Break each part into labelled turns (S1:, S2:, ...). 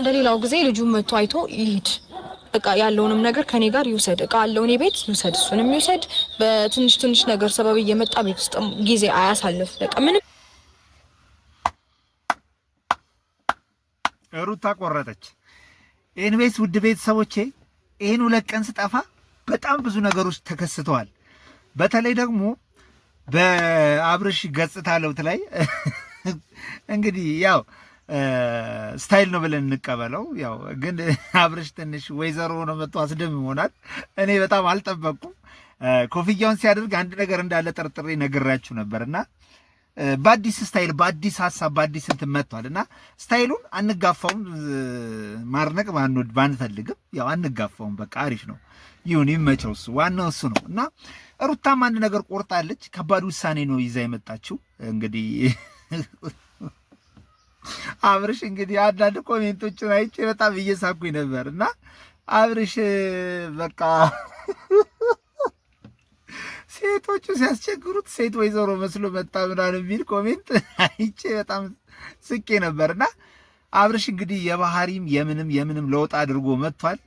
S1: እንደሌላው ጊዜ ልጁ መጥቶ አይቶ ይሄድ በቃ ያለውንም ነገር ከኔ ጋር ይውሰድ እቃ አለው እኔ ቤት ይውሰድ እሱንም ይውሰድ በትንሽ ትንሽ ነገር ሰበብ እየመጣ ቤት ውስጥ ጊዜ አያሳልፍ በቃ ምንም
S2: ሩታ ቆረጠች። ኤንዌስ ውድ ቤተሰቦቼ ይሄን ሁለት ቀን ስጠፋ በጣም ብዙ ነገሮች ተከስተዋል። በተለይ ደግሞ በአብርሽ ገጽታ ለውጥ ላይ እንግዲህ ያው ስታይል ነው ብለን እንቀበለው። ያው ግን አብርሽ ትንሽ ወይዘሮ ሆኖ መጥቶ አስደምሞናል። እኔ በጣም አልጠበቅኩም። ኮፍያውን ሲያደርግ አንድ ነገር እንዳለ ጠርጥሬ ነግራችሁ ነበርና በአዲስ ስታይል በአዲስ ሀሳብ በአዲስ እንትን መጥቷል እና ስታይሉን አንጋፋውም። ማርነቅ ባንፈልግም ያው አንጋፋውም። በቃ አሪፍ ነው ይሁን ይመቸው። እሱ ዋናው እሱ ነው እና ሩታም አንድ ነገር ቆርጣለች። ከባድ ውሳኔ ነው ይዛ የመጣችው። እንግዲህ አብርሽ እንግዲህ አንዳንድ ኮሜንቶችን አይቼ በጣም እየሳኩኝ ነበር እና አብርሽ በቃ ሴቶቹ ሲያስቸግሩት ሴት ወይዘሮ መስሎ መጣ ምናምን የሚል ኮሜንት አይቼ በጣም ስቄ ነበርና አብርሽ እንግዲህ የባህሪም የምንም ለውጥ አድርጎ መጥቷል።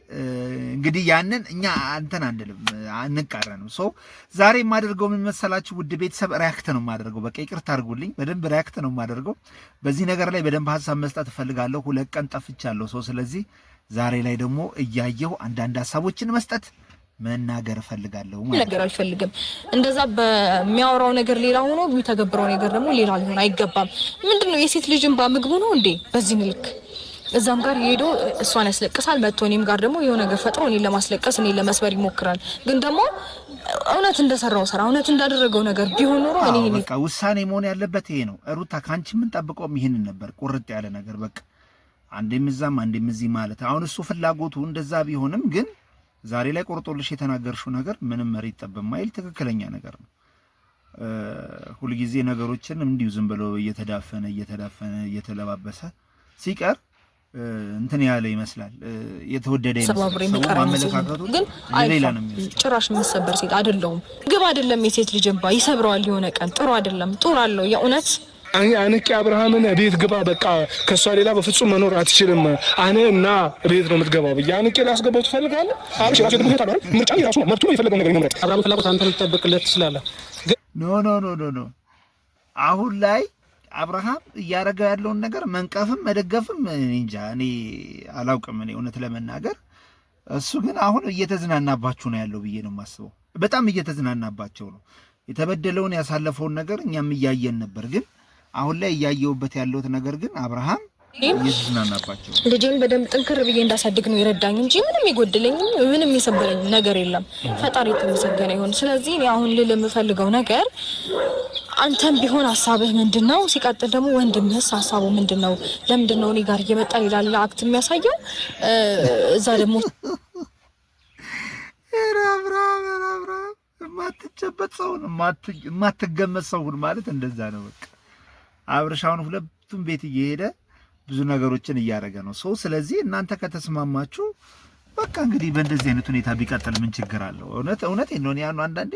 S2: እንግዲህ ያንን እኛ አንተን አንልም አንቃረንም። ሶ ዛሬ የማደርገው ምን መሰላችሁ ውድ ቤተሰብ ሪያክት ነው የማደርገው። በቃ ይቅርታ አድርጉልኝ፣ በደንብ ሪያክት ነው የማደርገው። በዚህ ነገር ላይ በደንብ ሀሳብ መስጠት እፈልጋለሁ። 2 ቀን ጠፍቻለሁ። ሶ ስለዚህ ዛሬ ላይ ደግሞ እያየሁ አንዳንድ ሀሳቦችን መስጠት መናገር እፈልጋለሁ ማለት
S1: ነገር አልፈልግም። እንደዛ በሚያወራው ነገር ሌላ ሆኖ የሚተገብረው ነገር ደግሞ ሌላ ሊሆን አይገባም። ምንድነው የሴት ልጅ እንባ ምግቡ ነው እንዴ? በዚህ ልክ እዛም ጋር ሄዶ እሷን ያስለቅሳል፣ መጥቶ እኔም ጋር ደግሞ የሆነ ነገር ፈጥሮ እኔን ለማስለቀስ እኔን ለመስበር ይሞክራል። ግን ደግሞ እውነት እንደሰራው ስራ እውነት እንዳደረገው ነገር ቢሆን ኖሮ እኔ
S2: በቃ ውሳኔ መሆን ያለበት ይሄ ነው። ሩታ ካንቺ ምን ጠብቀው ይሄንን ነበር ቁርጥ ያለ ነገር በቃ አንዴም እዛም አንዴም እዚህ ማለት። አሁን እሱ ፍላጎቱ እንደዛ ቢሆንም ግን ዛሬ ላይ ቆርጦልሽ የተናገርሽው ነገር ምንም መሬት ጠብ የማይል ትክክለኛ ነገር ነው። ሁልጊዜ ነገሮችን እንዲሁ ዝም ብሎ እየተዳፈነ እየተለባበሰ ሲቀር እንትን ያለ ይመስላል የተወደደ ይመስላል። አመለካከቱ ግን ሌላ ነው የሚመስለው።
S1: ጭራሽ መሰበር ሴት አይደለሁም። ግብ አይደለም የሴት ልጅ እንባ ይሰብረዋል የሆነ ቀን። ጥሩ አይደለም። ጥሩ አለው የእውነት
S3: አንቄ አብርሃምን ቤት ግባ በቃ ከሷ ሌላ በፍጹም መኖር አትችልም። አነ እና ቤት ነው የምትገባው ብዬ አንቄ ላስገባው ትፈልጋለህ? አብሽ ራሱ ደግሞ ይታላል። ምርጫ የራሱ ነው፣ መብቱ ነው። የፈለገው ነገር ይመረጥ። አብርሃም ፍላጎት አንተ ልትጠብቅለት ትችላለህ።
S2: ኖ አሁን ላይ አብርሃም እያደረገ ያለውን ነገር መንቀፍም መደገፍም እንጃ እኔ አላውቅም። እኔ እውነት ለመናገር እሱ ግን አሁን እየተዝናናባችሁ ነው ያለው ብዬ ነው የማስበው። በጣም እየተዝናናባቸው ነው። የተበደለውን ያሳለፈውን ነገር እኛም እያየን ነበር ግን አሁን ላይ እያየውበት ያለውት ነገር ግን አብርሃም ይዝናናባቸው።
S1: ልጄን በደንብ ጥንክር ብዬ እንዳሳድግ ነው ይረዳኝ እንጂ ምንም ይጎድለኝ ምንም ይሰበረኝ ነገር የለም። ፈጣሪ የተመሰገነ ይሁን። ስለዚህ እኔ አሁን ልል የምፈልገው ነገር አንተም ቢሆን ሐሳብህ ምንድነው? ሲቀጥል ደግሞ ወንድምህስ ሐሳቡ ምንድነው? ለምንድነው እኔ ጋር እየመጣ ሌላ አክት የሚያሳየው? እዛ ደግሞ
S2: አብርሃም ማትጨበጥ ሰውን ማትገመት ሰውን ማለት እንደዛ ነው በቃ። አብርሻውን ሁለቱም ቤት እየሄደ ብዙ ነገሮችን እያደረገ ነው ሰው። ስለዚህ እናንተ ከተስማማችሁ በቃ እንግዲህ በእንደዚህ አይነት ሁኔታ ቢቀጥል ምን ችግር አለው? እውነት ነው ያኑ አንዳንዴ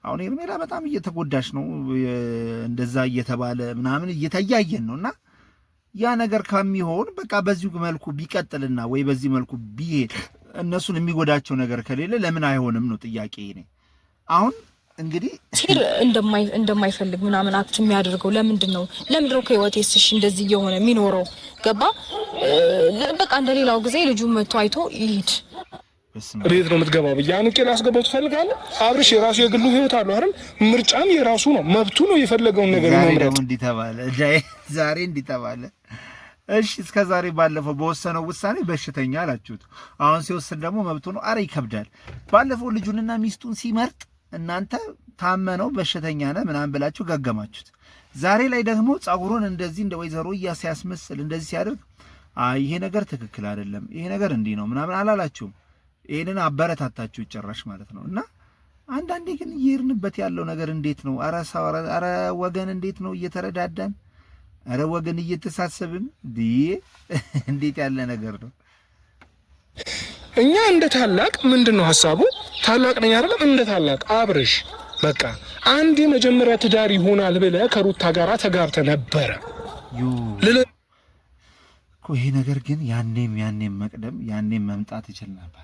S2: አሁን ኤርሜላ በጣም እየተጎዳች ነው እንደዛ እየተባለ ምናምን እየተያየን ነውና ያ ነገር ከሚሆን በቃ በዚሁ መልኩ ቢቀጥልና ወይ በዚህ መልኩ ቢሄድ እነሱን የሚጎዳቸው ነገር ከሌለ ለምን አይሆንም ነው ጥያቄ ነው። አሁን እንግዲህ
S1: ሲር እንደማይፈልግ ምናምን አክት የሚያደርገው ለምንድነው ከህይወቴስ እሺ እንደዚህ እየሆነ የሚኖረው? ገባ በቃ እንደሌላው ጊዜ ልጁ መጥቶ አይቶ ይሄድ።
S3: ቤት ነው የምትገባው ብዬ አንቄ ላስገባው ትፈልጋለህ? አብርሽ የራሱ የግሉ ህይወት አለው አይደል? ምርጫም የራሱ ነው፣ መብቱ ነው። የፈለገውን ነገር ይመርጥ።
S2: ዛሬ እንዲተባለ እሺ እስከ ዛሬ ባለፈው በወሰነው ውሳኔ በሽተኛ አላችሁት። አሁን ሲወስን ደግሞ መብቱ ነው። አረ ይከብዳል። ባለፈው ልጁንና ሚስቱን ሲመርጥ እናንተ ታመነው በሽተኛ ነህ ምናምን ብላችሁ ጋገማችሁት። ዛሬ ላይ ደግሞ ጸጉሩን እንደዚህ እንደ ወይዘሮ ሲያስመስል እንደዚህ ሲያደርግ ይሄ ነገር ትክክል አይደለም፣ ይሄ ነገር እንዲህ ነው ምናምን አላላችሁም። ይሄንን አበረታታችሁ ጭራሽ ማለት ነው። እና አንዳንዴ ግን እየሄድንበት ያለው ነገር እንዴት ነው? አረ ወገን እንዴት ነው እየተረዳዳን? አረ ወገን እየተሳሰብን እንዴት ያለ ነገር ነው?
S3: እኛ እንደ ታላቅ ምንድነው ሐሳቡ? ታላቅ ነኝ አይደለም? እንደ ታላቅ አብርሽ በቃ አንድ የመጀመሪያ ትዳር ይሆናል ብለህ ከሩታ ጋራ ተጋብተ ነበረ።
S2: እኮ ይሄ ነገር ግን ያኔም መቅደም ያኔም መምጣት ይችል ነበር።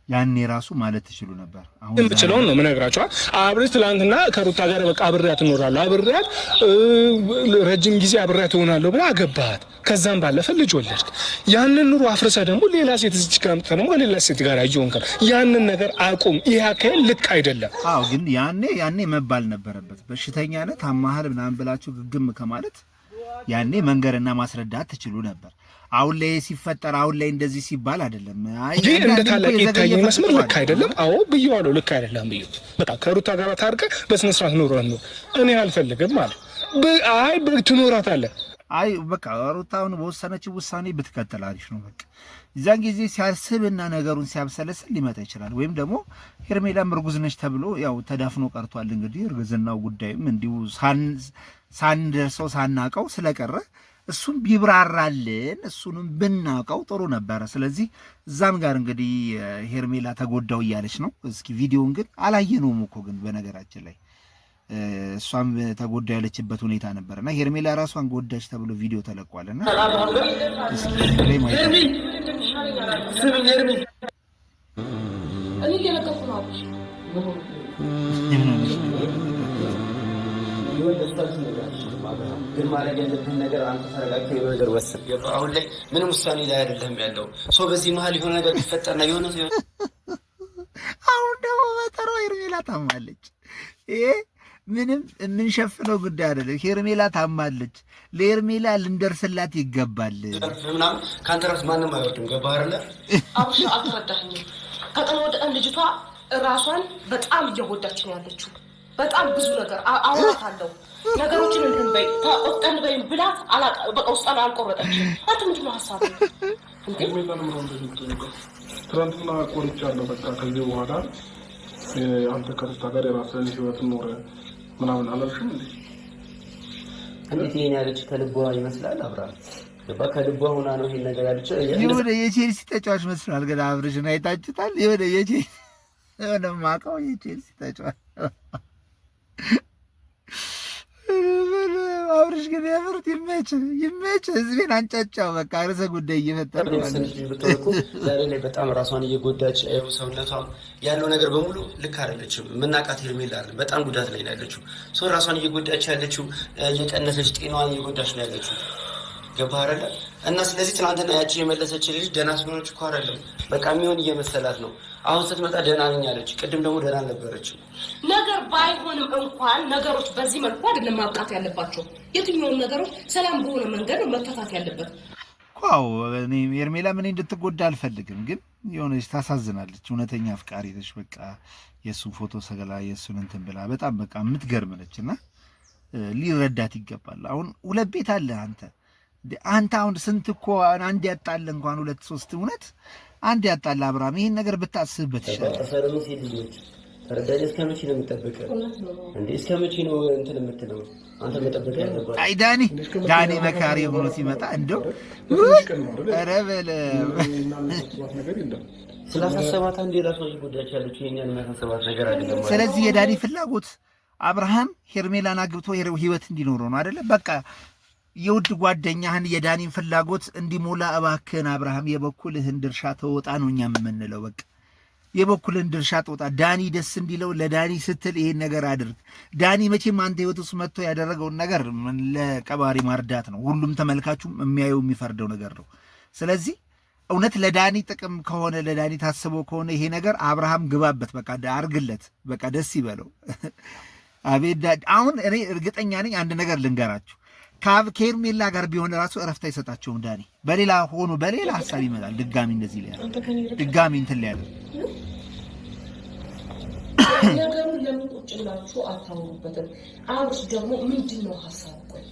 S2: ያኔ ራሱ ማለት ትችሉ ነበር።
S3: አሁን የምችለው ነው ምነግራችሁ። አብሬት ትላንትና ከሩታ ጋር በቃ አብሬያት እኖራለሁ፣ አብሬያት ረጅም ጊዜ አብሬያት እሆናለሁ ብላ አገባሃት። ከዛም ባለፈ ልጅ ወለድክ። ያንን ኑሮ አፍርሰ ደግሞ ሌላ ሴት እዚህ ጋር መጥተህ ደግሞ ሌላ ሴት ጋር አየሆንከ። ያንን ነገር አቁም። ይሄ አካሄድ ልክ አይደለም።
S2: አዎ ግን ያኔ መባል ነበረበት። በሽተኛ ነህ ታማሃል ምናምን ብላችሁ ግግም ከማለት ያኔ መንገርና ማስረዳት ትችሉ ነበር። አሁን ላይ ሲፈጠር አሁን ላይ እንደዚህ ሲባል አይደለም።
S3: ይሄ እንደ ታላቅ የታየ መስመር ልክ አይደለም። አዎ ብዬዋለሁ፣ ልክ አይደለም ብዬ በቃ ከሩታ ጋር ታርቀህ በስነ ስርዓት ኑሮ ነው። እኔ አልፈልግም ማለት አይ ትኖራታለህ።
S2: አይ በቃ ሩታውን በወሰነችው ውሳኔ ብትከተል አሪፍ ነው። በቃ እዛን ጊዜ ሲያስብና ነገሩን ሲያብሰለስል ሊመጣ ይችላል። ወይም ደግሞ ሄርሜላም እርጉዝ ነች ተብሎ ያው ተዳፍኖ ቀርቷል። እንግዲህ እርግዝናው ጉዳይም እንዲሁ ሳንደርሰው ሳናቀው ስለቀረ እሱም ቢብራራልን እሱንም ብናቀው ጥሩ ነበረ። ስለዚህ እዛም ጋር እንግዲህ ሄርሜላ ተጎዳው እያለች ነው። እስኪ ቪዲዮውን ግን አላየነውም እኮ ግን በነገራችን ላይ እሷም ተጎዳ ያለችበት ሁኔታ ነበርና ሄርሜላ ራሷን ጎዳች ተብሎ ቪዲዮ ተለቋልና እስኪ ላይ ማለት ነው።
S4: ግን ማድረግ ያለብን ነገር አንተ ተረጋግተህ የሆነ ነገር ወስን። አሁን ላይ ምንም ውሳኔ ላይ አይደለም ያለው ሰው። በዚህ መሀል የሆነ ነገር ቢፈጠርና የሆነ
S2: አሁን ደግሞ በተራ ሄርሜላ ታማለች። ይሄ ምንም የምንሸፍነው ጉዳይ አይደለም። ሄርሜላ ታማለች። ለሄርሜላ ልንደርስላት ይገባል።
S4: ምናምን ከአንተ ራስ ማንም አይወድም። ገባህ አይደለ?
S1: አብሽ አልተረዳኸኝም። ከቀን ወደ ቀን ልጅቷ ራሷን በጣም እየጎዳች ነው ያለችው። በጣም ብዙ ነገር አወራታለሁ። ነገሮችን እንትን በይ ተቆጣን በይ ብላት በቃ ውስጣን አልቆረጠችም። አንተ ምንድን ነው ሀሳብህ?
S3: ትናንትና ቆርጫለሁ። በቃ ከዚህ በኋላ አንተ ከሩታ ጋር የራስህን ህይወት ኖረ ምናምን አላልሽም እንዴ?
S4: እንዴት ይሄን ያለች ከልቧ ይመስላል? አብርሃም ገባ ከልቧ ሆና ነው ይሄን ነገር ያለች።
S2: የሆነ የቼልሲ ተጫዋች መስሏል። ግን አብርሽን አይታችሁታል? የሆነ ማውቀው የቼልሲ ተጫዋች አብርሽ ግን ያምርት ይመች ህዝቤን አንጫጫው። በቃ ርዕሰ ጉዳይ እየፈጠረ
S4: ዛሬ ላይ በጣም ራሷን እየጎዳች ሰውነቷ ያለው ነገር በሙሉ ልክ አይደለችም። የምናውቃት ሄርሜላ አይደለም፣ በጣም ጉዳት ላይ ነው ያለችው። ሰው ራሷን እየጎዳች ያለችው እየቀነሰች ጤናዋን እየጎዳች ነው ያለችው። ገባህ አይደለ? እና ስለዚህ ትናንትና ያቺ የመለሰች ልጅ ደህና ስለሆነች እኮ አይደለም በቃ የሚሆን እየመሰላት ነው። አሁን ስትመጣ ደህና ነኝ አለች። ቅድም ደግሞ ደህና አልነበረችም።
S1: ነገር ባይሆንም እንኳን ነገሮች በዚህ መልኩ አይደለም ማብቃት ያለባቸው። የትኛውን ነገሮች ሰላም በሆነ መንገድ መፈታት ያለበት።
S2: ዋው እኔ ሄርሜላ ምን እንድትጎዳ አልፈልግም፣ ግን የሆነች ታሳዝናለች። እውነተኛ አፍቃሪ ነች። በቃ የእሱን ፎቶ ሰገላ የእሱን እንትን ብላ በጣም በቃ የምትገርም ነች እና ሊረዳት ይገባል። አሁን ሁለት ቤት አለ አንተ አሁን ስንት እኮ አንድ ያጣል እንኳን ሁለት ሶስት እውነት አንድ ያጣል። አብርሃም ይሄን ነገር ብታስብበት ይሻላል።
S4: ተረዳኝ። እስከ መቼ ነው የምጠብቀው እንዴ? እስከ መቼ ነው እንትን የምትለው አንተ? መጠበቅ ያለበት
S2: አይ ዳኒ መካሪ ሆኖ ሲመጣ እንደው ኧረ በለ
S4: ስላሳሰባት አንዴ ራሷ ጉዳያች ያለች የኛን የሚያሳሰባት ነገር አይደለም።
S2: ስለዚህ የዳኒ ፍላጎት አብርሃም ሄርሜላን አግብቶ ህይወት እንዲኖረው ነው አይደለ? በቃ የውድ ጓደኛህን የዳኒን ፍላጎት እንዲሞላ እባክህን አብርሃም የበኩልህን ድርሻ ተወጣ ነው እኛ የምንለው። በቃ የበኩልህን ድርሻ ተወጣ። ዳኒ ደስ እንዲለው ለዳኒ ስትል ይሄን ነገር አድርግ። ዳኒ መቼም አንተ ህይወት ውስጥ መጥቶ ያደረገውን ነገር ለቀባሪ ማርዳት ነው። ሁሉም ተመልካቹም የሚያየው የሚፈርደው ነገር ነው። ስለዚህ እውነት ለዳኒ ጥቅም ከሆነ ለዳኒ ታስቦ ከሆነ ይሄ ነገር አብርሃም ግባበት፣ በቃ አርግለት፣ በቃ ደስ ይበለው። አቤት አሁን እኔ እርግጠኛ ነኝ አንድ ነገር ልንገራችሁ፣ ከሄርሜላ ጋር ቢሆን ራሱ እረፍት አይሰጣቸውም ዳኒ። በሌላ ሆኖ በሌላ ሀሳብ ይመጣል። ድጋሚ እንደዚህ ላይ ድጋሚ እንትን ላይ ያለ
S1: ነገሩን ለምን ቁጭ ብላችሁ አታወሩበትም? አብርሽ ደግሞ ምንድን ነው ሀሳብ? ቆይ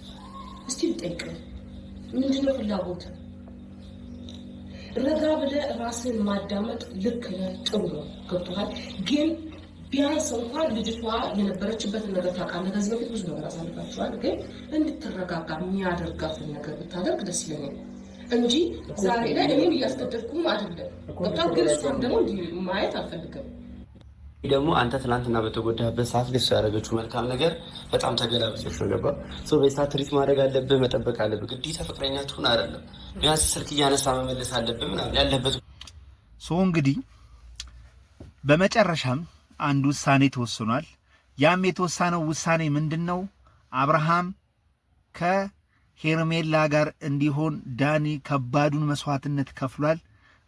S1: እስቲ ልጠይቅ፣ ምንድን ነው ፍላጎት? ረጋ ብለህ ራስን ማዳመጥ ልክ ነህ፣ ጥሩ ነው፣ ገብቶሃል። ግን ቢያንስ እንኳን ልጅቷ የነበረችበትን ነገር ታውቃለህ። ከዚህ በፊት ብዙ ነገር አሳልፋችኋል። ግን እንድትረጋጋ የሚያደርጋትን ነገር ብታደርግ ደስ ይለኛል እንጂ ዛሬ ላይ እኔም እያስገደድኩም አይደለም። በጣም ግን እሷም ደግሞ ማየት አልፈልግም።
S4: ደግሞ አንተ ትናንትና በተጎዳህበት ሰዓት ልጅ ያደረገችው መልካም ነገር በጣም ተገላብጦሽ ነው። ገባ ሰው በሰዓት ትሪት ማድረግ አለብህ፣ መጠበቅ አለብህ። ግዴታ ፍቅረኛ ትሁን አይደለም፣ ቢያንስ ስልክ እያነሳ መመለስ አለብህ ምናምን ያለበት
S2: ሰው። እንግዲህ በመጨረሻም አንድ ውሳኔ ተወስኗል። ያም የተወሰነው ውሳኔ ምንድነው? አብርሃም ከሄርሜላ ጋር እንዲሆን ዳኒ ከባዱን መስዋዕትነት ከፍሏል።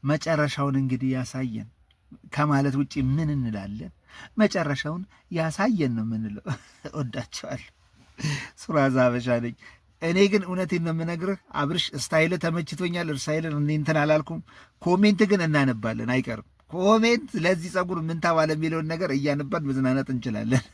S2: መጨረሻውን እንግዲህ ያሳየን ከማለት ውጪ ምን እንላለን? መጨረሻውን ያሳየን ነው የምንለው። ወዳቸዋለሁ። ሱራዛ አበሻ ነኝ። እኔ ግን እውነቴን ነው የምነግርህ አብርሽ፣ ስታይል ተመችቶኛል። ስታይልን እኔ እንትን አላልኩም። ኮሜንት ግን እናነባለን፣ አይቀርም ኮሜንት። ለዚህ ጸጉር ምን ተባለ የሚለውን ነገር እያነባን መዝናናት እንችላለን።